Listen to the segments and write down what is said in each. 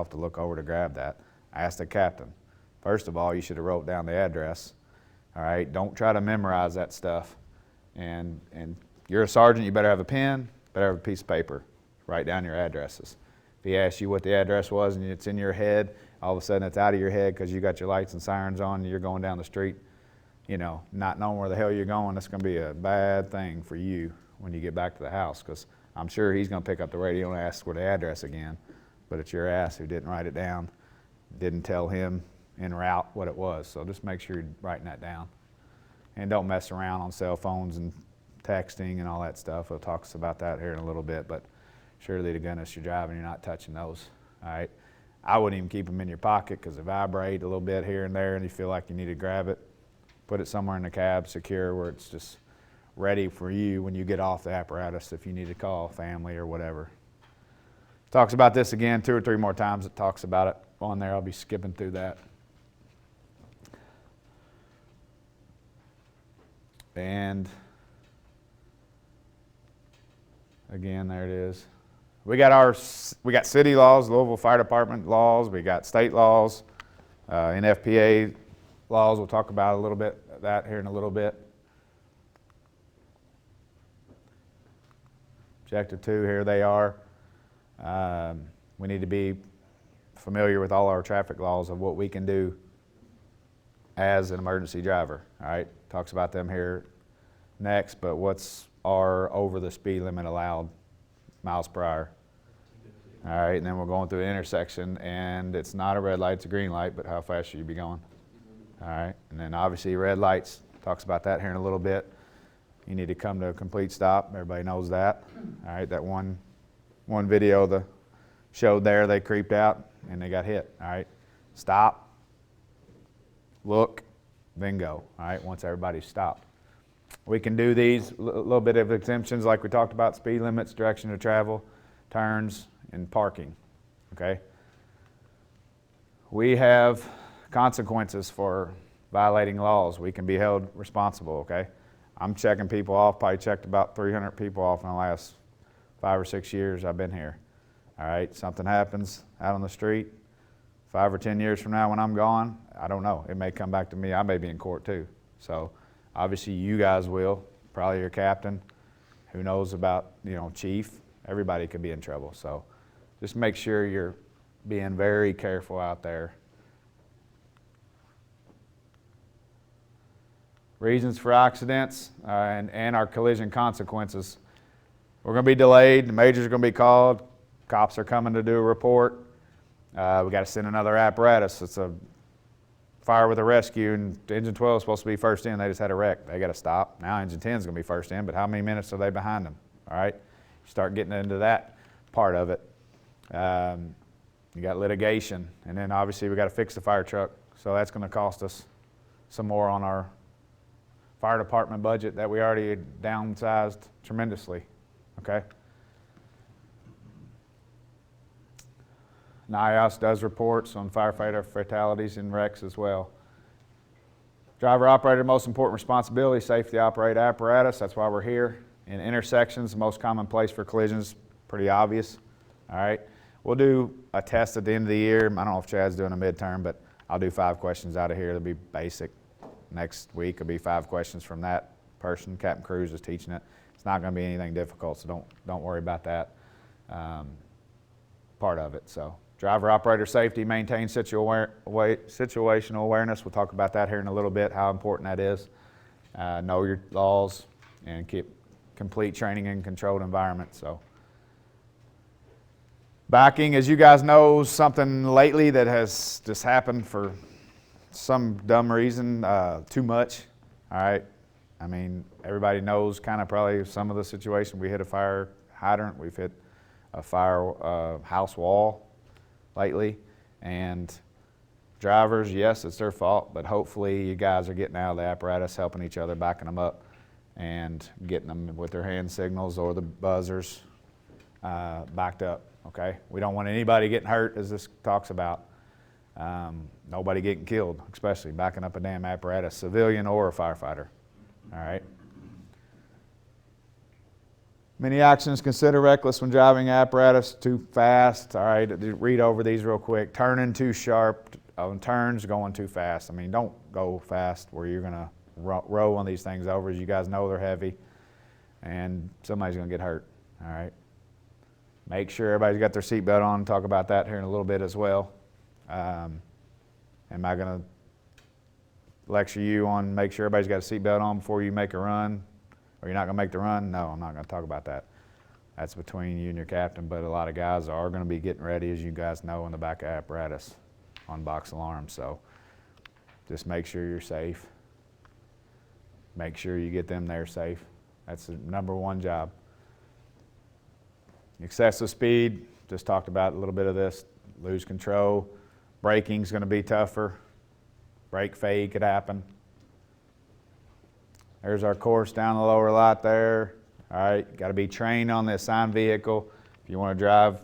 yourself to look over to grab that. Ask the captain. First of all, you should have wrote down the address. All right, don't try to memorize that stuff. And you're a sergeant, you better have a pen, better have a piece of paper. Write down your addresses. If he asks you what the address was and it's in your head, all of a sudden it's out of your head because you got your lights and sirens on and you're going down the street, you know, not knowing where the hell you're going, that's going to be a bad thing for you when you get back to the house, because I'm sure he's going to pick up the radio and ask for the address again, but it's your ass who didn't write it down, didn't tell him en route what it was. So just make sure you're writing that down. And don't mess around on cell phones and texting and all that stuff. We'll talk about that here in a little bit, but surely to goodness you're driving, you're not touching those, all right? I wouldn't even keep them in your pocket because they vibrate a little bit here and there and you feel like you need to grab it. Put it somewhere in the cab, secure, where it's just ready for you when you get off the apparatus if you need to call family or whatever. Talks about this again 2 or 3 more times. It talks about it on there. I'll be skipping through that. And again, there it is. We got city laws, Louisville Fire Department laws. We got state laws, NFPA laws. We'll talk about a little bit of that here in a little bit. Objective 2, here they are. We need to be familiar with all our traffic laws of what we can do as an emergency driver. All right, talks about them here next, but what's our over the speed limit allowed miles per hour? All right, and then we're going through an intersection and it's not a red light, it's a green light, but how fast should you be going? All right, and then obviously red lights, talks about that here in a little bit. You need to come to a complete stop, everybody knows that. All right, that one video showed there, they creeped out and they got hit. All right, stop, look, then go. All right, once everybody's stopped. We can do these, a little bit of exemptions like we talked about, speed limits, direction of travel, turns, and parking, okay? We have consequences for violating laws. We can be held responsible, okay? I'm checking people off, probably checked about 300 people off in the last 5 or 6 years I've been here. All right, something happens out on the street, 5 or 10 years from now when I'm gone, I don't know. It may come back to me. I may be in court too. So obviously you guys will, probably your captain, who knows about, chief, everybody could be in trouble. So just make sure you're being very careful out there. Reasons for accidents and our collision consequences. We're going to be delayed. The majors are going to be called. Cops are coming to do a report. We got to send another apparatus. It's a fire with a rescue, and engine 12 is supposed to be first in. They just had a wreck. They got to stop. Now engine 10 is going to be first in, but how many minutes are they behind them? All right, you start getting into that part of it. You got litigation, and then obviously we got to fix the fire truck. So that's going to cost us some more on our fire department budget that we already downsized tremendously. Okay. NIOS does reports on firefighter fatalities and wrecks as well. Driver operator, most important responsibility, safety operate apparatus. That's why we're here. In intersections, the most common place for collisions, pretty obvious. All right. We'll do a test at the end of the year. I don't know if Chad's doing a midterm, but I'll do 5 questions out of here. It'll be basic. Next week will be 5 questions from that person. Captain Cruz is teaching it. It's not going to be anything difficult, so don't worry about that part of it. So driver operator safety, maintain situational awareness. We'll talk about that here in a little bit, how important that is. Know your laws and keep complete training in controlled environment. So backing, as you guys know, something lately that has just happened for some dumb reason, too much. All right. I mean, everybody knows kind of probably some of the situation. We hit a fire hydrant, we've hit a fire house wall lately, and drivers, yes, it's their fault, but hopefully you guys are getting out of the apparatus, helping each other, backing them up, and getting them with their hand signals or the buzzers backed up, okay? We don't want anybody getting hurt, as this talks about. Nobody getting killed, especially backing up a damn apparatus, civilian or a firefighter, all right? Many actions consider reckless when driving apparatus, too fast. All right, read over these real quick. Turning too sharp, on turns going too fast. I mean, don't go fast where you're gonna row one of these things over. As you guys know, they're heavy and somebody's gonna get hurt. All right. Make sure everybody's got their seatbelt on. Talk about that here in a little bit as well. Am I gonna lecture you on make sure everybody's got a seatbelt on before you make a run? Or you're not going to make the run? No, I'm not going to talk about that. That's between you and your captain, but a lot of guys are going to be getting ready, as you guys know, in the back of apparatus on box alarms. So just make sure you're safe. Make sure you get them there safe. That's the number one job. Excessive speed, just talked about a little bit of this. Lose control. Braking's going to be tougher. Brake fade could happen. There's our course down the lower lot there. All right, got to be trained on the assigned vehicle. If you want to drive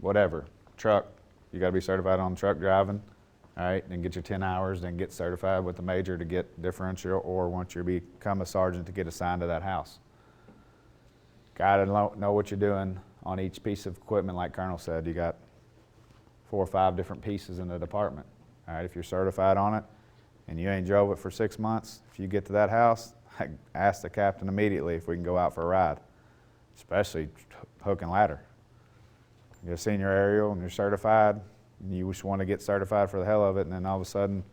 whatever, truck, you got to be certified on truck driving. All right, then get your 10 hours, then get certified with the major to get differential, or once you become a sergeant to get assigned to that house. Got to know what you're doing on each piece of equipment. Like Colonel said, you got 4 or 5 different pieces in the department. All right, if you're certified on it and you ain't drove it for 6 months, if you get to that house, I ask the captain immediately if we can go out for a ride, especially hook and ladder. You're a senior aerial and you're certified, and you just want to get certified for the hell of it, and then all of a sudden,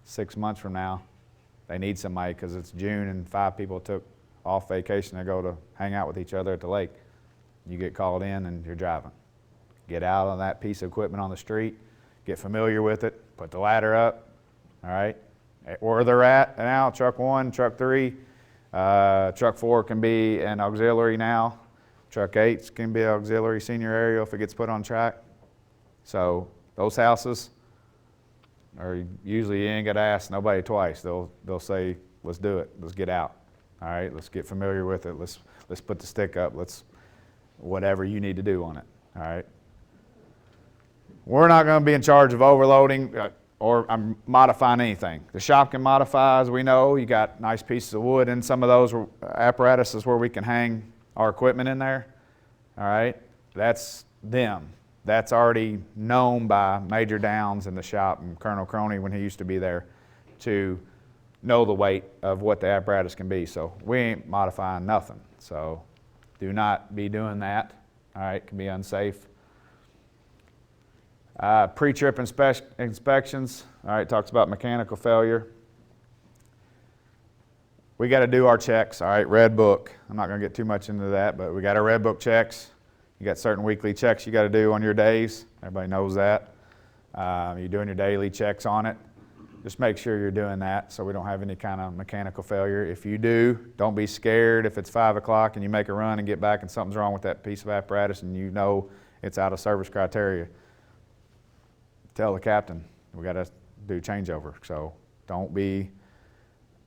6 months from now, they need somebody because it's June and 5 people took off vacation to go to hang out with each other at the lake. You get called in and you're driving. Get out on that piece of equipment on the street, get familiar with it, put the ladder up, all right? Where they're at now, truck 1, truck 3, truck 4 can be an auxiliary now. Truck 8 can be an auxiliary senior aerial if it gets put on track. So those houses are usually, you ain't got to ask nobody twice. They'll say, let's do it. Let's get out. All right, let's get familiar with it. Let's put the stick up. Let's whatever you need to do on it. All right. We're not going to be in charge of overloading or modifying anything. The shop can modify, as we know. You got nice pieces of wood in some of those apparatuses where we can hang our equipment in there. All right, that's them. That's already known by Major Downs in the shop and Colonel Croney when he used to be there to know the weight of what the apparatus can be. So we ain't modifying nothing. So do not be doing that. All right, it can be unsafe. Pre-trip inspections, all right, talks about mechanical failure. We got to do our checks, all right, red book. I'm not going to get too much into that, but we got our red book checks. You got certain weekly checks you got to do on your days. Everybody knows that. You're doing your daily checks on it. Just make sure you're doing that so we don't have any kind of mechanical failure. If you do, don't be scared if it's 5 o'clock and you make a run and get back and something's wrong with that piece of apparatus and you know it's out of service criteria. Tell the captain, we got to do changeover. So don't be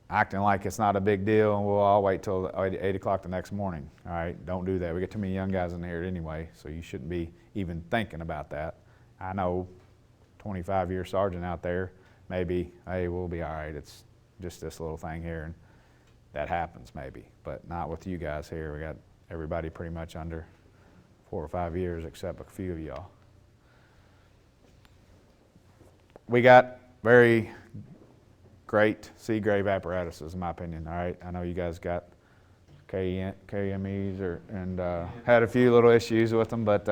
acting like it's not a big deal and we'll all wait till 8 o'clock the next morning. All right, don't do that. We get too many young guys in here anyway, so you shouldn't be even thinking about that. I know 25-year sergeant out there, maybe, hey, we'll be all right. It's just this little thing here, and that happens maybe, but not with you guys here. We got everybody pretty much under 4 or 5 years except a few of y'all. We got very great Seagrave apparatuses, in my opinion. All right, I know you guys got KMEs and had a few little issues with them, but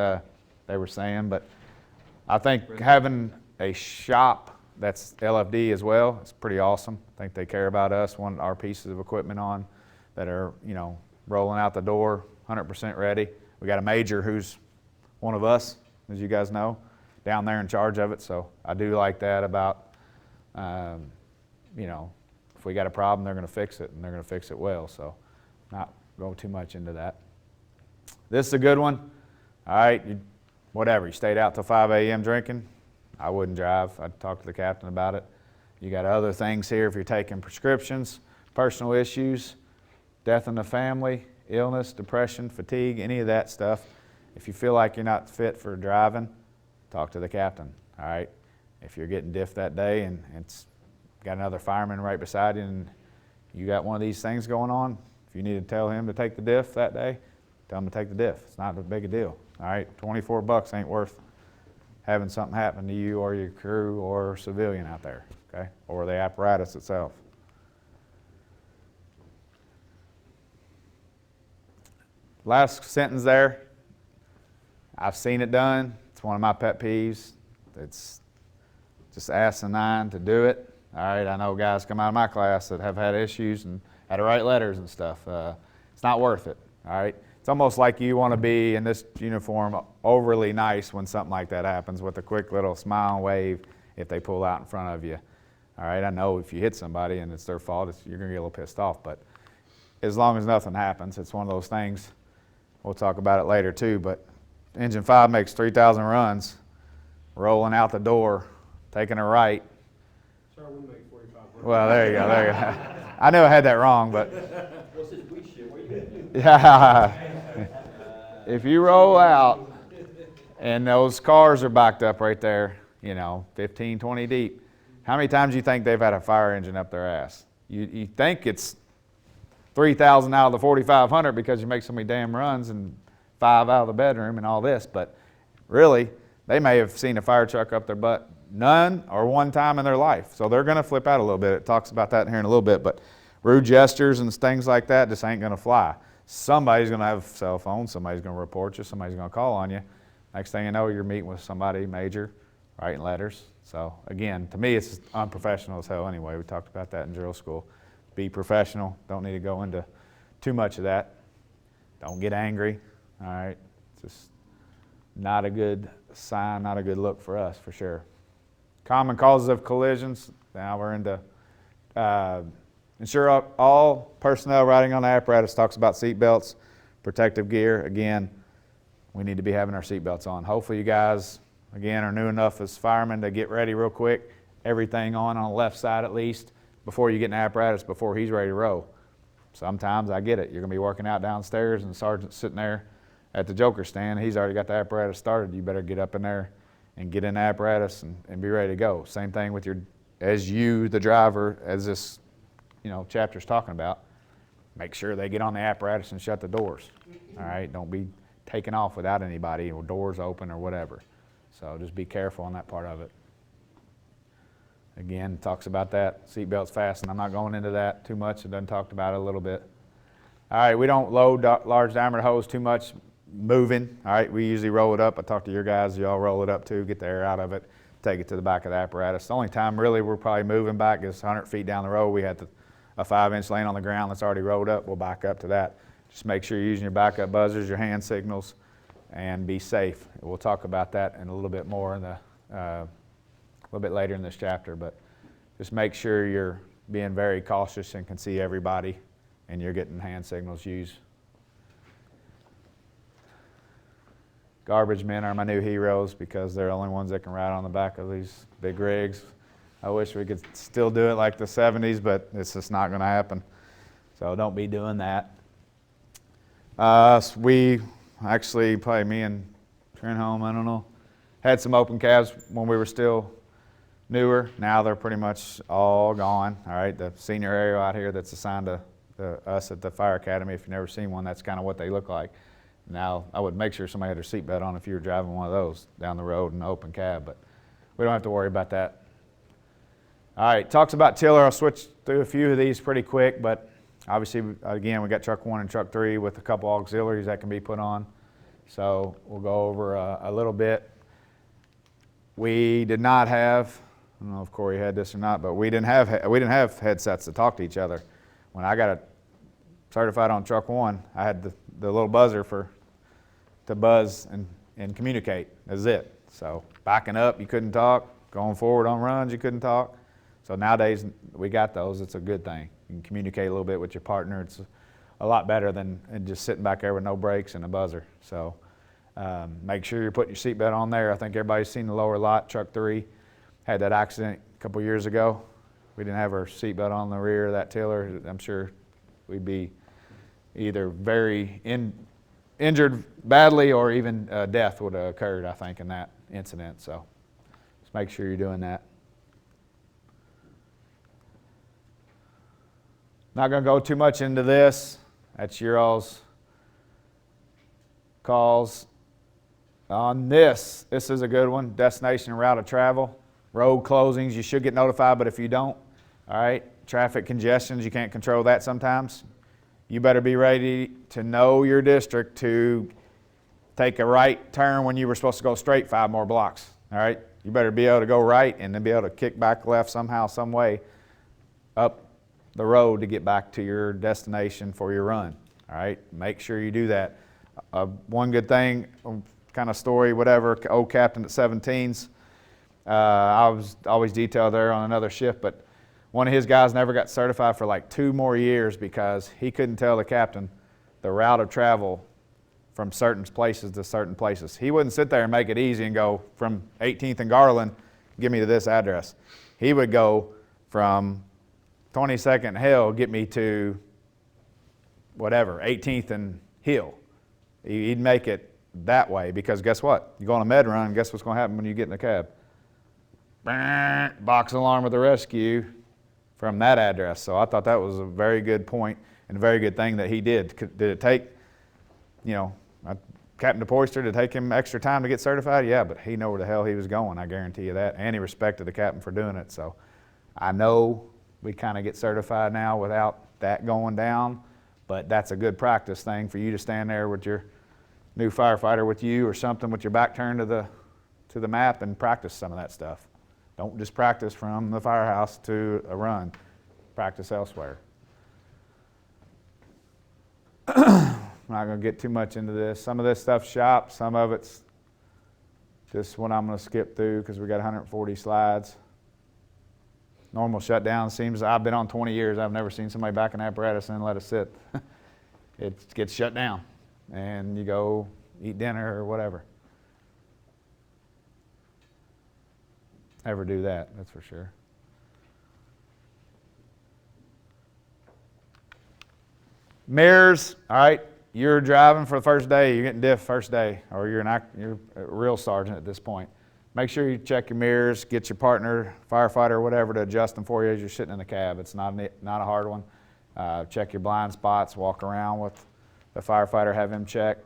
they were saying. But I think having a shop that's LFD as well, it's pretty awesome. I think they care about us, want our pieces of equipment on that are, you know, rolling out the door, 100% ready. We got a major who's one of us, as you guys know, down there in charge of it. So I do like that about, you know, if we got a problem, they're going to fix it, and they're going to fix it well. So not go too much into that. This is a good one. All right, whatever. You stayed out till 5 a.m. drinking. I wouldn't drive. I'd talk to the captain about it. You got other things here if you're taking prescriptions, personal issues, death in the family, illness, depression, fatigue, any of that stuff. If you feel like you're not fit for driving, talk to the captain, all right? If you're getting diffed that day and it's got another fireman right beside you and you got one of these things going on, if you need to tell him to take the diff that day, Tell them to take the diff. It's not a big a deal. All right, $24 ain't worth having something happen to you or your crew or civilian out there, okay, or the apparatus itself. Last sentence there, I've seen it done. It's one of my pet peeves. It's just asinine to do it. All right, I know guys come out of my class that have had issues and had to write letters and stuff. It's not worth it, all right? It's almost like you want to be in this uniform overly nice when something like that happens with a quick little smile and wave if they pull out in front of you. All right, I know if you hit somebody and it's their fault, you're going to get a little pissed off, but as long as nothing happens, it's one of those things. We'll talk about it later too, but Engine 5 makes 3,000 runs, rolling out the door, taking a right. Sir, we make 45 runs. Well, there you go, there you go. I knew I had that wrong, but. Well, since we shit, what are you going to do? Yeah. If you roll out and those cars are backed up right there, 15, 20 deep, how many times do you think they've had a fire engine up their ass? You think it's 3,000 out of the 4,500 because you make so many damn runs and 5 out of the bedroom and all this, but really, they may have seen a fire truck up their butt none or one time in their life. So they're going to flip out a little bit. It talks about that here in a little bit, but rude gestures and things like that just ain't going to fly. Somebody's going to have a cell phone. Somebody's going to report you. Somebody's going to call on you. Next thing you know, you're meeting with somebody major, writing letters. So again, to me, it's unprofessional as hell anyway. We talked about that in drill school. Be professional. Don't need to go into too much of that. Don't get angry. All right. It's just not a good sign, not a good look for us, for sure. Common causes of collisions. Now we're into ensure all personnel riding on the apparatus. Talks about seat belts, protective gear. Again, we need to be having our seat belts on. Hopefully you guys, again, are new enough as firemen to get ready real quick. Everything on the left side at least before you get in the apparatus, before he's ready to row. Sometimes I get it. You're going to be working out downstairs and the sergeant's sitting there at the joker stand. He's already got the apparatus started. You better get up in there and get in the apparatus and be ready to go. Same thing with the driver, as this chapter's talking about. Make sure they get on the apparatus and shut the doors. All right, don't be taking off without anybody or doors open or whatever. So just be careful on that part of it. Again, talks about that. Seatbelts fastened. I'm not going into that too much. It done talked about it a little bit. All right, we don't load large diameter hose too much moving. All right, we usually roll it up. I talked to your guys. Y'all roll it up too. Get the air out of it. Take it to the back of the apparatus. The only time really we're probably moving back is 100 feet down the road. We had a 5-inch lane on the ground that's already rolled up. We'll back up to that. Just make sure you're using your backup buzzers, your hand signals, and be safe. We'll talk about that in a little bit more in the a little bit later in this chapter, but just make sure you're being very cautious and can see everybody and you're getting hand signals used. Garbage men are my new heroes because they're the only ones that can ride on the back of these big rigs. I wish we could still do it like the 70s, but it's just not going to happen. So don't be doing that. We actually, probably me and Trenholm, I don't know, had some open cabs when we were still newer. Now they're pretty much all gone. All right, the senior area out here that's assigned to us at the Fire Academy, if you've never seen one, that's kind of what they look like. Now, I would make sure somebody had their seatbelt on if you were driving one of those down the road in an open cab, but we don't have to worry about that. All right, talks about tiller. I'll switch through a few of these pretty quick, but obviously, again, we got truck 1 and truck 3 with a couple auxiliaries that can be put on. So we'll go over a little bit. We did not have, I don't know if Corey had this or not, but we didn't have headsets to talk to each other. When I got it certified on truck 1, I had the little buzzer to buzz and communicate. That's it. So backing up, you couldn't talk. Going forward on runs, you couldn't talk. So nowadays, we got those. It's a good thing. You can communicate a little bit with your partner. It's a lot better than just sitting back there with no brakes and a buzzer. So make sure you're putting your seatbelt on there. I think everybody's seen the lower lot. Truck 3 had that accident a couple years ago. We didn't have our seatbelt on the rear of that tiller. I'm sure we'd be either very injured badly or even death would have occurred, I think, in that incident. So just make sure you're doing that. Not going to go too much into this. That's your all's calls on this. This is a good one. Destination and route of travel. Road closings, you should get notified, but if you don't, all right, traffic congestions, you can't control that sometimes. You better be ready to know your district to take a right turn when you were supposed to go straight 5 more blocks, all right? You better be able to go right and then be able to kick back left somehow, some way up the road to get back to your destination for your run, all right? Make sure you do that. One good thing, kind of story, whatever, old captain at 17s, I was always detailed there on another shift, but one of his guys never got certified for like 2 more years because he couldn't tell the captain the route of travel from certain places to certain places. He wouldn't sit there and make it easy and go from 18th and Garland, give me to this address. He would go from 22nd Hill, get me to whatever, 18th and Hill. He'd make it that way because guess what? You go on a med run, guess what's going to happen when you get in the cab? Box alarm with the rescue from that address. So I thought that was a very good point and a very good thing that he did. Did it take, Captain DePoyster, did it take him extra time to get certified? Yeah, but he knew where the hell he was going, I guarantee you that. And he respected the captain for doing it. So I know we kind of get certified now without that going down, but that's a good practice thing for you to stand there with your new firefighter with you or something with your back turned to the map and practice some of that stuff. Don't just practice from the firehouse to a run. Practice elsewhere. I'm not going to get too much into this. Some of this stuff's shop. Some of it's just what I'm going to skip through because we got 140 slides. Normal shutdown seems, I've been on 20 years. I've never seen somebody back an apparatus and let it sit. It gets shut down and you go eat dinner or whatever. Ever do that, that's for sure. Mirrors, all right, you're driving for the first day, you're getting diff first day, or you're a real sergeant at this point. Make sure you check your mirrors, get your partner, firefighter, or whatever to adjust them for you as you're sitting in the cab. It's not a hard one. Check your blind spots, walk around with the firefighter, have him check.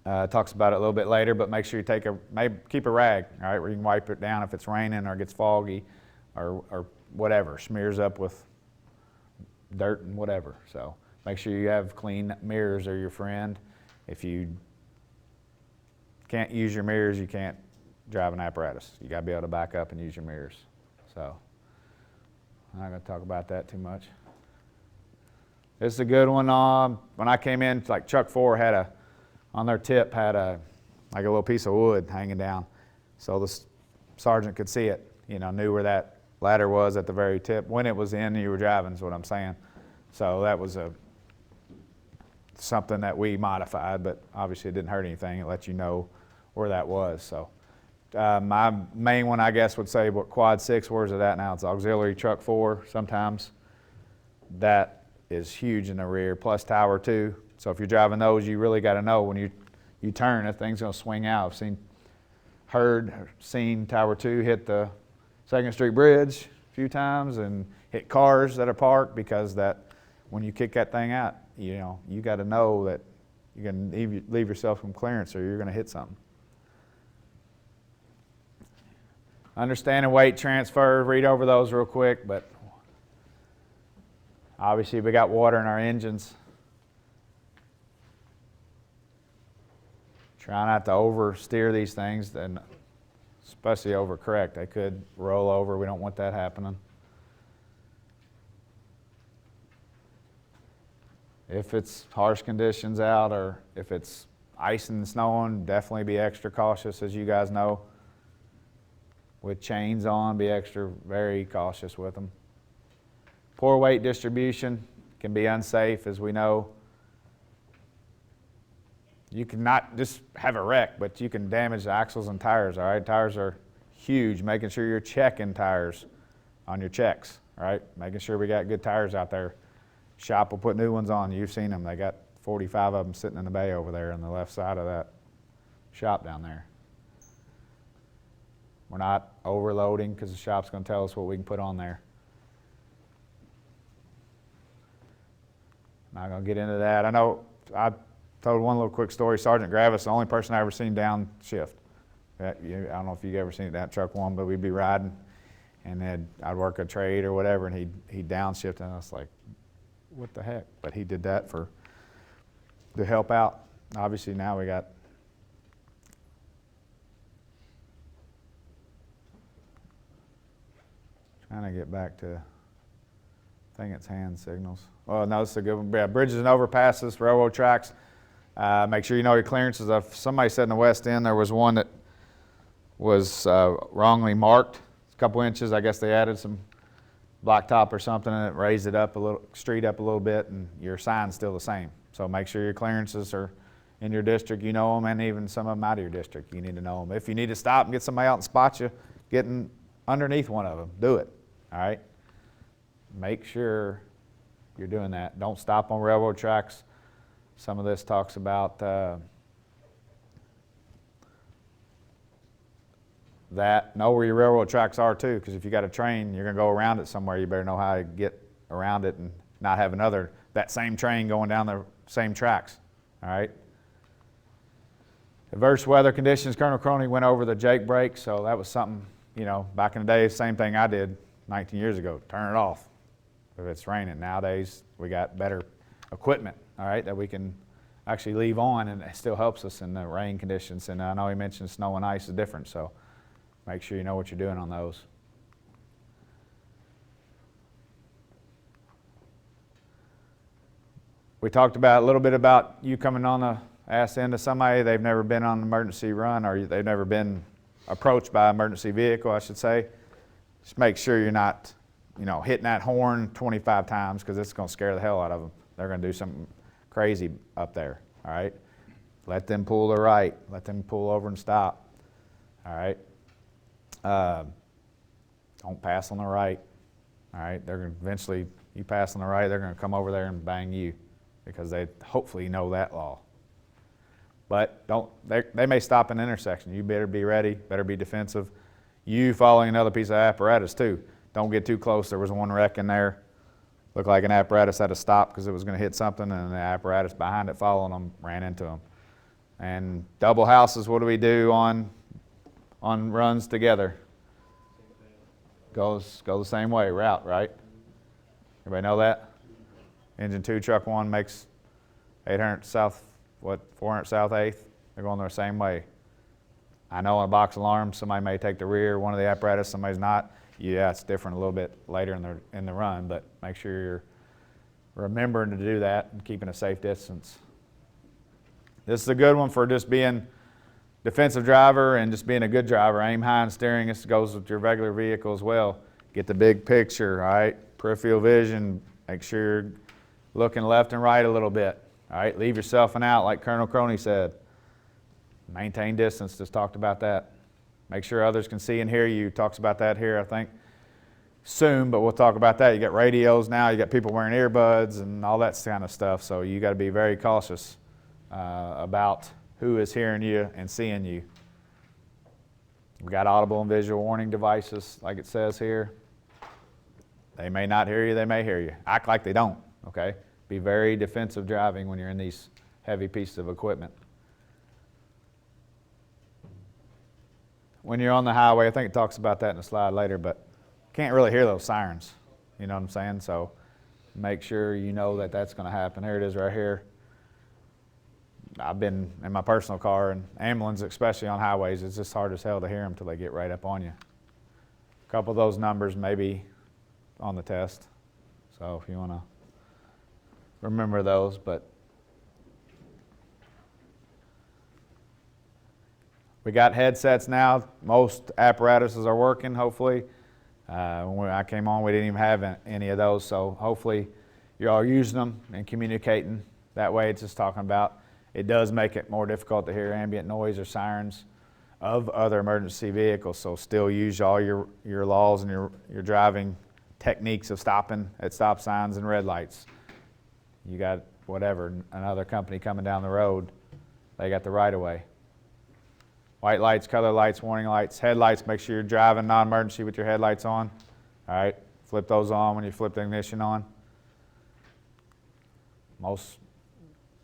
Talks about it a little bit later, but make sure you keep a rag, all right, where you can wipe it down if it's raining or gets foggy or whatever, smears up with dirt and whatever. So make sure you have clean mirrors are your friend. If you can't use your mirrors, you can't drive an apparatus. You got to be able to back up and use your mirrors. So I'm not going to talk about that too much. This is a good one. When I came in, like Truck 4 had on their tip had like a little piece of wood hanging down, so the sergeant could see it. Knew where that ladder was at the very tip when it was in. You were driving, is what I'm saying. So that was something that we modified, but obviously it didn't hurt anything. It let you know where that was. So my main one, I guess, would say what quad 6. Where's it at now? It's auxiliary truck 4. Sometimes that is huge in the rear. Plus tower 2. So if you're driving those, you really got to know when you turn, that thing's going to swing out. I've seen Tower 2 hit the 2nd Street Bridge a few times and hit cars that are parked because when you kick that thing out, you got to know that you're going to leave yourself some clearance or you're going to hit something. Understanding weight transfer, read over those real quick, but obviously we got water in our engines. Try not to oversteer these things, and especially overcorrect. They could roll over. We don't want that happening. If it's harsh conditions out or if it's ice and snowing, definitely be extra cautious, as you guys know. With chains on, be very cautious with them. Poor weight distribution can be unsafe, as we know. You can not just have a wreck, but you can damage the axles and tires, all right? Tires are huge. Making sure you're checking tires on your checks, all right? Making sure we got good tires out there. Shop will put new ones on. You've seen them. They got 45 of them sitting in the bay over there on the left side of that shop down there. We're not overloading because the shop's going to tell us what we can put on there. Not going to get into that. I know told one little quick story. Sergeant Gravis, the only person I ever seen down shift. I don't know if you ever seen it down truck one, but we'd be riding, and then I'd work a trade or whatever, and he'd downshift, and I was like, what the heck? But he did that to help out. Obviously now we got trying to get back to, I think it's hand signals. Oh no, this is a good one. Yeah, bridges and overpasses, railroad tracks. Make sure you know your clearances. Somebody said in the West End there was one that was wrongly marked, a couple inches. I guess they added some blacktop or something, and it raised it up a little, street up a little bit, and your sign's still the same. So make sure your clearances are in your district, you know them, and even some of them out of your district, you need to know them. If you need to stop and get somebody out and spot you getting underneath one of them, do it, all right? Make sure you're doing that. Don't stop on railroad tracks. Some of this talks about that. Know where your railroad tracks are too, because if you got a train, you're going to go around it somewhere. You better know how to get around it and not have that same train going down the same tracks, all right? Adverse weather conditions. Colonel Croney went over the Jake brake, so that was something, you know, back in the day, same thing I did 19 years ago. Turn it off if it's raining. Nowadays, we got better equipment, all right, that we can actually leave on, and it still helps us in the rain conditions. And I know he mentioned snow and ice is different, so make sure you know what you're doing on those. We talked about a little bit about you coming on the ass end of somebody. They've never been on an emergency run, or they've never been approached by an emergency vehicle, I should say. Just make sure you're not, you know, hitting that horn 25 times, because it's going to scare the hell out of them. They're going to do something crazy up there, all right? Let them pull to the right. Let them pull over and stop, all right? Don't pass on the right, all right? They're going to eventually, you pass on the right, they're going to come over there and bang you, because they hopefully know that law. But they may stop in an intersection. You better be ready, better be defensive. You following another piece of apparatus too. Don't get too close. There was one wreck in there. Looked like an apparatus had to stop because it was going to hit something, and the apparatus behind it following them ran into them. And double houses, what do we do on runs together? Go the same way, route, right? Everybody know that? Engine 2, truck 1 makes 800 south, 400 south 8th. They're going the same way. I know on a box alarm, somebody may take the rear, one of the apparatus, somebody's not. Yeah, it's different a little bit later in the run, but make sure you're remembering to do that and keeping a safe distance. This is a good one for just being defensive driver and just being a good driver. Aim high and steering. This goes with your regular vehicle as well. Get the big picture, all right? Peripheral vision. Make sure you're looking left and right a little bit, all right? Leave yourself an out, like Colonel Croney said. Maintain distance, just talked about that. Make sure others can see and hear you. Talks about that here, I think, soon, but we'll talk about that. You got radios now, you got people wearing earbuds and all that kind of stuff, so you got to be very cautious about who is hearing you and seeing you. We got audible and visual warning devices, like it says here. They may not hear you, they may hear you. Act like they don't, okay? Be very defensive driving when you're in these heavy pieces of equipment. When you're on the highway, I think it talks about that in the slide later, but can't really hear those sirens, you know what I'm saying? So make sure you know that that's going to happen. Here it is right here. I've been in my personal car, and ambulance, especially on highways, it's just hard as hell to hear them until they get right up on you. A couple of those numbers may be on the test, so if you want to remember those, but we got headsets now. Most apparatuses are working, hopefully. When I came on, we didn't even have any of those, so hopefully you're all using them and communicating that way. It's just talking about, it does make it more difficult to hear ambient noise or sirens of other emergency vehicles, so still use all your laws and your driving techniques of stopping at stop signs and red lights. You got whatever, another company coming down the road, they got the right of way. White lights, color lights, warning lights, headlights, make sure you're driving non-emergency with your headlights on. All right, flip those on when you flip the ignition on. Most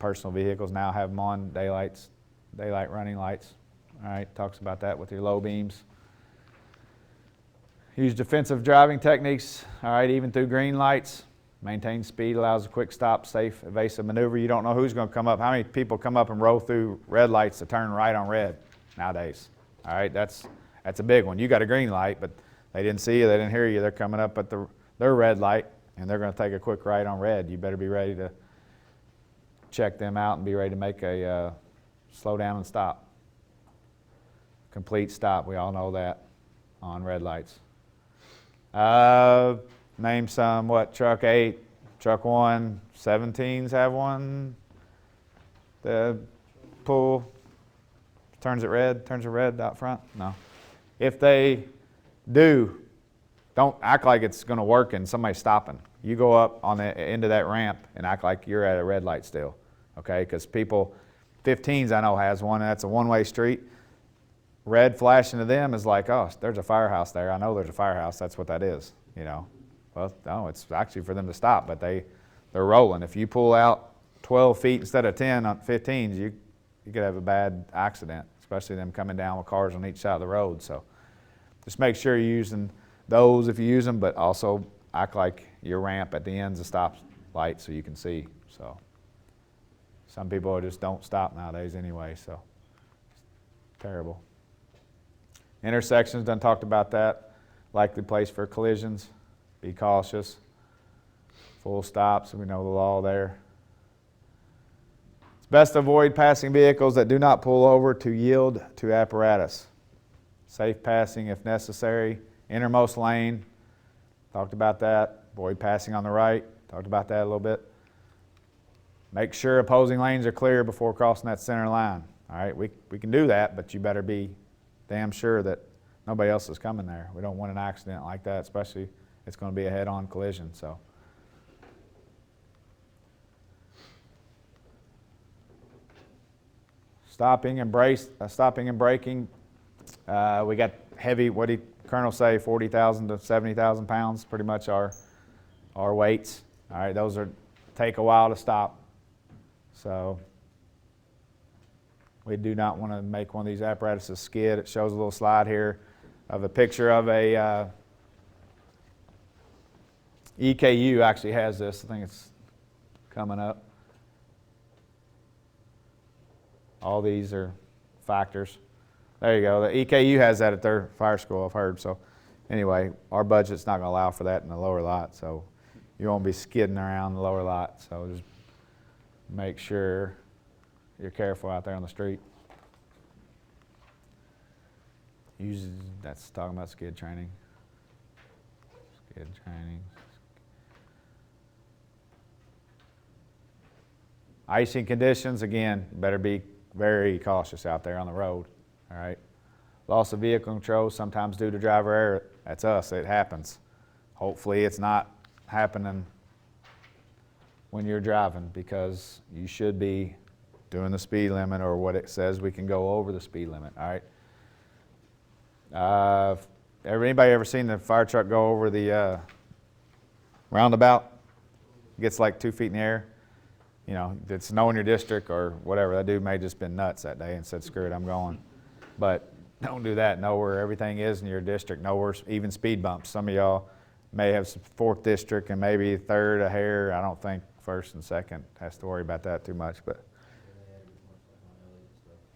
personal vehicles now have them on daylight running lights. All right, talks about that with your low beams. Use defensive driving techniques, all right, even through green lights. Maintain speed, allows a quick stop, safe, evasive maneuver. You don't know who's going to come up. How many people come up and roll through red lights to turn right on red nowadays? All right, that's a big one. You got a green light, but they didn't see you, they didn't hear you. They're coming up at their red light, and they're going to take a quick right on red. You better be ready to check them out and be ready to make a slow down and stop. Complete stop, we all know that on red lights. Name some, truck 8, truck 1, 17s have one. The pull, turns it red out front? No. If they do, don't act like it's going to work and somebody's stopping. You go up on the end of that ramp and act like you're at a red light still, okay? Because 15s I know has one, and that's a one-way street. Red flashing to them is like, oh, there's a firehouse there. I know there's a firehouse. That's what that is, you know. Well, no, it's actually for them to stop, but they're rolling. If you pull out 12 feet instead of 10 on 15s, you could have a bad accident, especially them coming down with cars on each side of the road. So just make sure you're using those if you use them, but also act like your ramp at the end's a stop light so you can see. So some people just don't stop nowadays anyway, so it's terrible. Intersections, done talked about that. Likely place for collisions. Be cautious. Full stops, we know the law there. It's best to avoid passing vehicles that do not pull over to yield to apparatus. Safe passing if necessary. Innermost lane, talked about that. Avoid passing on the right, talked about that a little bit. Make sure opposing lanes are clear before crossing that center line. All right, we can do that, but you better be damn sure that nobody else is coming there. We don't want an accident like that, especially it's going to be a head-on collision. So, stopping and braking. We got heavy. What did Colonel say? 40,000 to 70,000 pounds, pretty much our weights. All right, those take a while to stop. So we do not want to make one of these apparatuses skid. It shows a little slide here of a picture of a EKU actually has this. I think it's coming up. All these are factors. There you go. The EKU has that at their fire school, I've heard. So anyway, our budget's not going to allow for that in the lower lot. So you won't be skidding around the lower lot. So just make sure you're careful out there on the street. That's talking about skid training. Skid training. Icing conditions, again, better be very cautious out there on the road. All right. Loss of vehicle control, sometimes due to driver error. That's us. It happens. Hopefully it's not happening when you're driving, because you should be doing the speed limit or what it says we can go over the speed limit. All right. Anybody ever seen the fire truck go over the roundabout? It gets like 2 feet in the air. You know, it's snow in your district or whatever. That dude may have just been nuts that day and said, screw it, I'm going. But don't do that. Know where everything is in your district. Know where even speed bumps. Some of y'all may have some 4th district and maybe 3rd a hair. I don't think 1st and 2nd has to worry about that too much. But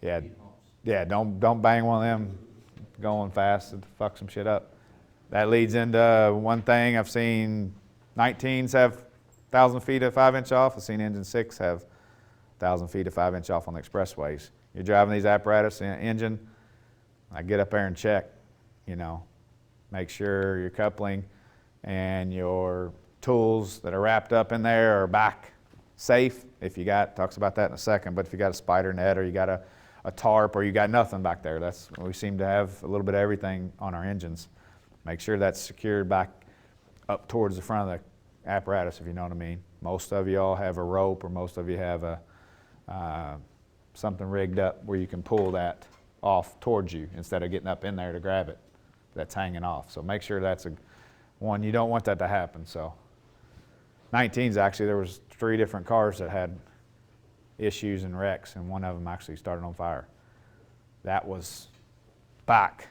yeah, don't bang one of them going fast and fuck some shit up. That leads into one thing. I've seen 19s have 1,000 feet of 5-inch off. I've seen engine 6 have 1,000 feet of 5-inch off on the expressways. You're driving these apparatus engine, I get up there and check, you know, make sure your coupling and your tools that are wrapped up in there are back safe. If you got, talks about that in a second, but if you got a spider net or you got a tarp or you got nothing back there, that's, we seem to have a little bit of everything on our engines. Make sure that's secured back up towards the front of the apparatus, if you know what I mean. Most of you all have a rope, or most of you have a something rigged up where you can pull that off towards you instead of getting up in there to grab it. That's hanging off. So make sure that's one. You don't want that to happen. So 19s, actually, there was 3 different cars that had issues and wrecks, and one of them actually started on fire. That was back.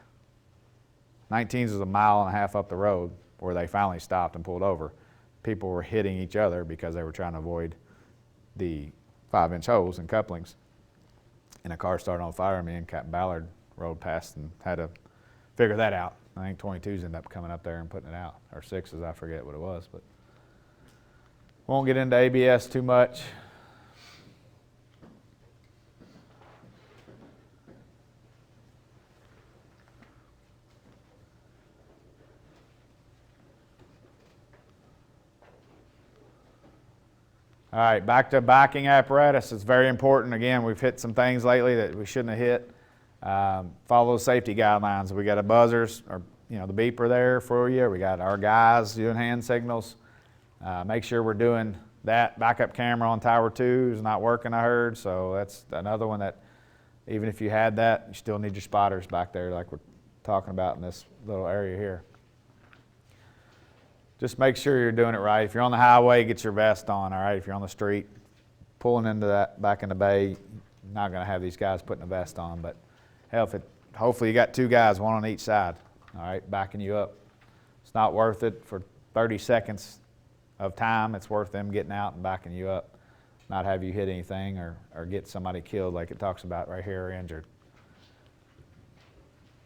19s was a mile and a half up the road where they finally stopped and pulled over. People were hitting each other because they were trying to avoid the 5-inch hose and couplings. And a car started on fire, and me and Captain Ballard rode past and had to figure that out. I think 22s ended up coming up there and putting it out, or 6s, I forget what it was. But won't get into ABS too much. All right, back to backing apparatus. It's very important. Again, we've hit some things lately that we shouldn't have hit. Follow safety guidelines. We got a buzzers, or the beeper there for you. We got our guys doing hand signals. Make sure we're doing that. Backup camera on tower 2 is not working, I heard. So that's another one that, even if you had that, you still need your spotters back there, like we're talking about in this little area here. Just make sure you're doing it right. If you're on the highway, get your vest on, all right? If you're on the street, pulling into that, back in the bay, you're not going to have these guys putting a vest on, but hell, hopefully you got 2 guys, one on each side, all right, backing you up. It's not worth it for 30 seconds of time. It's worth them getting out and backing you up, not have you hit anything or get somebody killed like it talks about right here, or injured.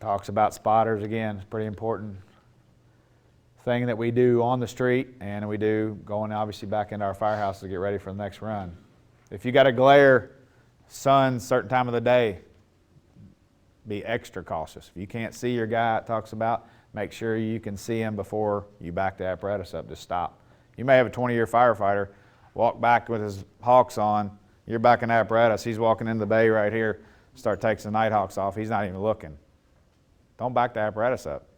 Talks about spotters again. It's pretty important thing that we do on the street, and we do going obviously back into our firehouse to get ready for the next run. If you got a glare, sun, certain time of the day, be extra cautious. If you can't see your guy it talks about, make sure you can see him before you back the apparatus up. Just stop. You may have a 20-year firefighter walk back with his hawks on. You're backing the apparatus. He's walking into the bay right here. Start taking the night hawks off. He's not even looking. Don't back the apparatus up.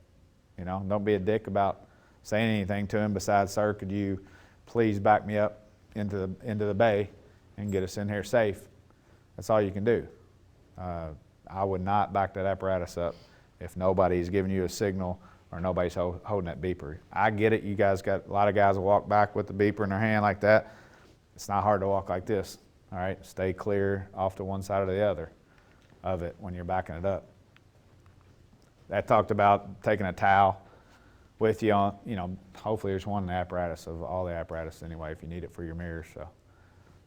Don't be a dick about saying anything to him besides, sir, could you please back me up into the bay and get us in here safe? That's all you can do. I would not back that apparatus up if nobody's giving you a signal or nobody's holding that beeper. I get it. You guys got a lot of guys that walk back with the beeper in their hand like that. It's not hard to walk like this. All right, stay clear off to one side or the other of it when you're backing it up. That talked about taking a towel with you on, hopefully there's one in the apparatus, of all the apparatus anyway, if you need it for your mirrors. So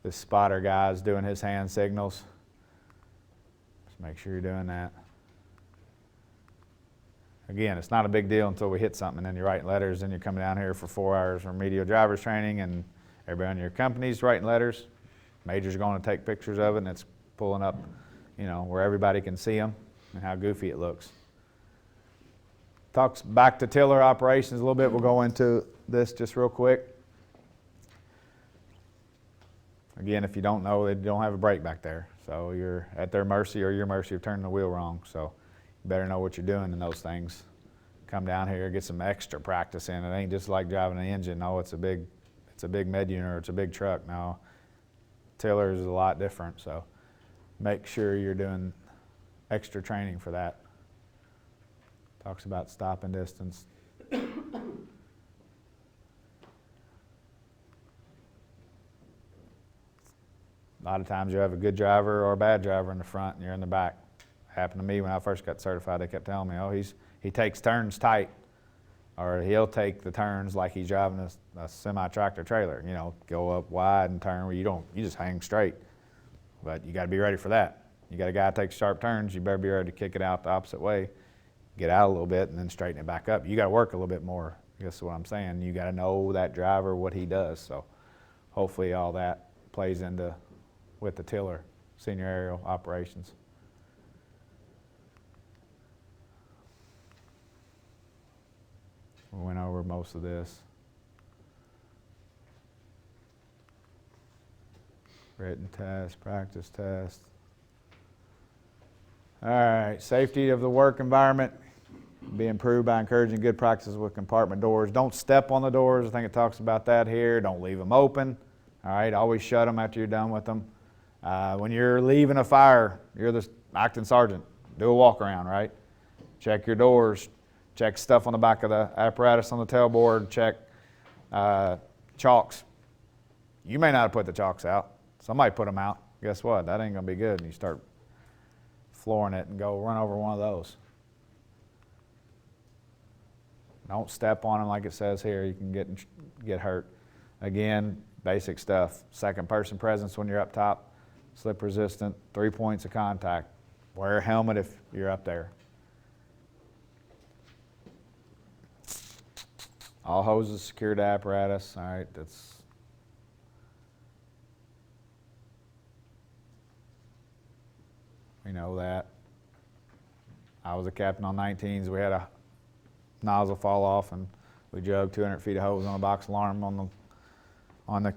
this spotter guy's doing his hand signals. Just make sure you're doing that. Again, it's not a big deal until we hit something, and then you're writing letters, and you're coming down here for 4 hours remedial driver's training, and everybody in your company's writing letters. Major's going to take pictures of it, and it's pulling up, where everybody can see them and how goofy it looks. Talks back to tiller operations a little bit. We'll go into this just real quick. Again, if you don't know, they don't have a brake back there. So you're at their mercy, or your mercy of turning the wheel wrong. So you better know what you're doing in those things. Come down here, get some extra practice in. It ain't just like driving an engine. No, it's a big med unit, or it's a big truck. No, tiller is a lot different. So make sure you're doing extra training for that. Talks about stop and distance. A lot of times you have a good driver or a bad driver in the front and you're in the back. It happened to me when I first got certified. They kept telling me, oh, he takes turns tight, or he'll take the turns like he's driving a semi-tractor trailer. Go up wide and turn where you just hang straight. But you got to be ready for that. You got a guy that takes sharp turns, you better be ready to kick it out the opposite way. Get out a little bit and then straighten it back up. You got to work a little bit more. I guess is what I'm saying. You got to know that driver, what he does. So hopefully all that plays into with the tiller, senior aerial operations. We went over most of this. Written test, practice test. All right, safety of the work environment be improved by encouraging good practices with compartment doors. Don't step on the doors. I think it talks about that here. Don't leave them open. All right, always shut them after you're done with them. When you're leaving a fire, you're the acting sergeant. Do a walk around, right? Check your doors. Check stuff on the back of the apparatus on the tailboard. Check chocks. You may not have put the chocks out. Somebody put them out. guess what? That ain't gonna be good. And you start flooring it and go run over one of those. Don't step on them like it says here. You can get hurt. Again, basic stuff. Second person presence when you're up top. Slip resistant. 3 points of contact. Wear a helmet if you're up there. All hoses secured to apparatus. All right, we know that. I was a captain on 19s. We had a nozzle fall off, and we jugged 200 feet of hose on a box alarm on the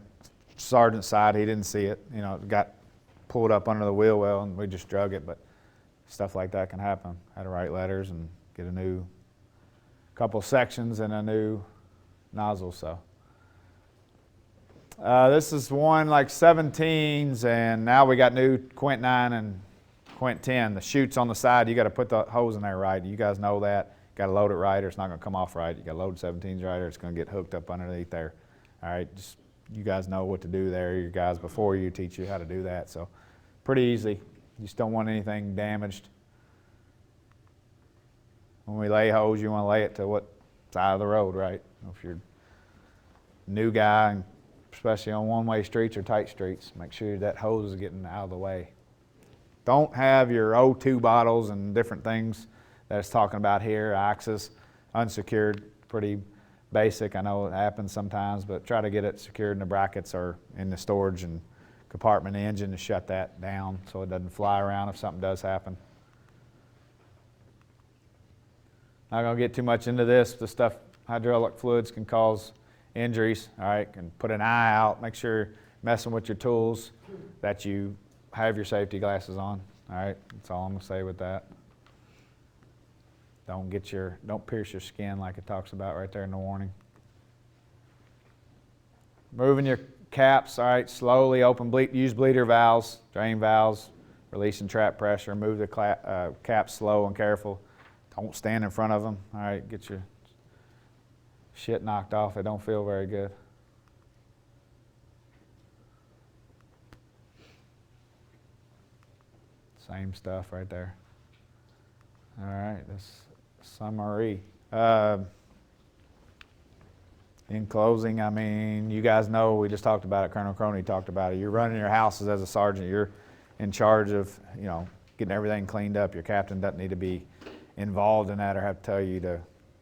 sergeant's side. He didn't see it. You know, it got pulled up under the wheel well, and we just drug it. But stuff like that can happen. Had to write letters and get a new couple sections and a new nozzle. So this is one like 17s, and now we got new Quint 9 and Quint 10. The chutes on the side, you got to put the hose in there right. You guys know that. Got to load it right, or it's not going to come off right. You got to load 17s right, or it's going to get hooked up underneath there. All right, just you guys know what to do there. Your guys before you teach you how to do that. So pretty easy. You just don't want anything damaged. When we lay hose, you want to lay it to what side of the road, right? If you're a new guy, and especially on one-way streets or tight streets, make sure that hose is getting out of the way. Don't have your O2 bottles and different things that it's talking about here, Axis, unsecured, pretty basic. I know it happens sometimes, but try to get it secured in the brackets or in the storage and compartment engine to shut that down so it doesn't fly around if something does happen. Not going to get too much into this. The stuff, hydraulic fluids can cause injuries, all right? Can put an eye out. Make sure you're messing with your tools, that you have your safety glasses on, all right? That's all I'm going to say with that. Don't pierce your skin like it talks about right there in the warning. Moving your caps, all right, slowly open, use bleeder valves, drain valves, releasing trap pressure, move the caps slow and careful. Don't stand in front of them, all right, get your shit knocked off. They don't feel very good. Same stuff right there. All right, this summary. In closing, I mean, you guys know, we just talked about it, Colonel Croney talked about it. You're running your houses as a sergeant. You're in charge of, getting everything cleaned up. Your captain doesn't need to be involved in that or have to tell you to,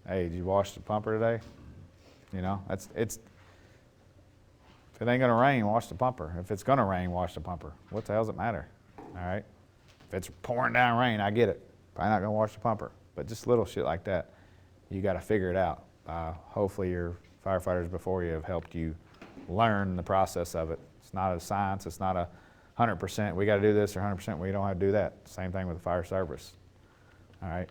hey, did you wash the pumper today? If it ain't gonna rain, wash the pumper. If it's gonna rain, wash the pumper. What the hell does it matter? All right? If it's pouring down rain, I get it. Probably not gonna wash the pumper. But just little shit like that, you got to figure it out. Hopefully your firefighters before you have helped you learn the process of it. It's not a science. It's not 100%. We got to do this or 100%. We don't have to do that. Same thing with the fire service. All right.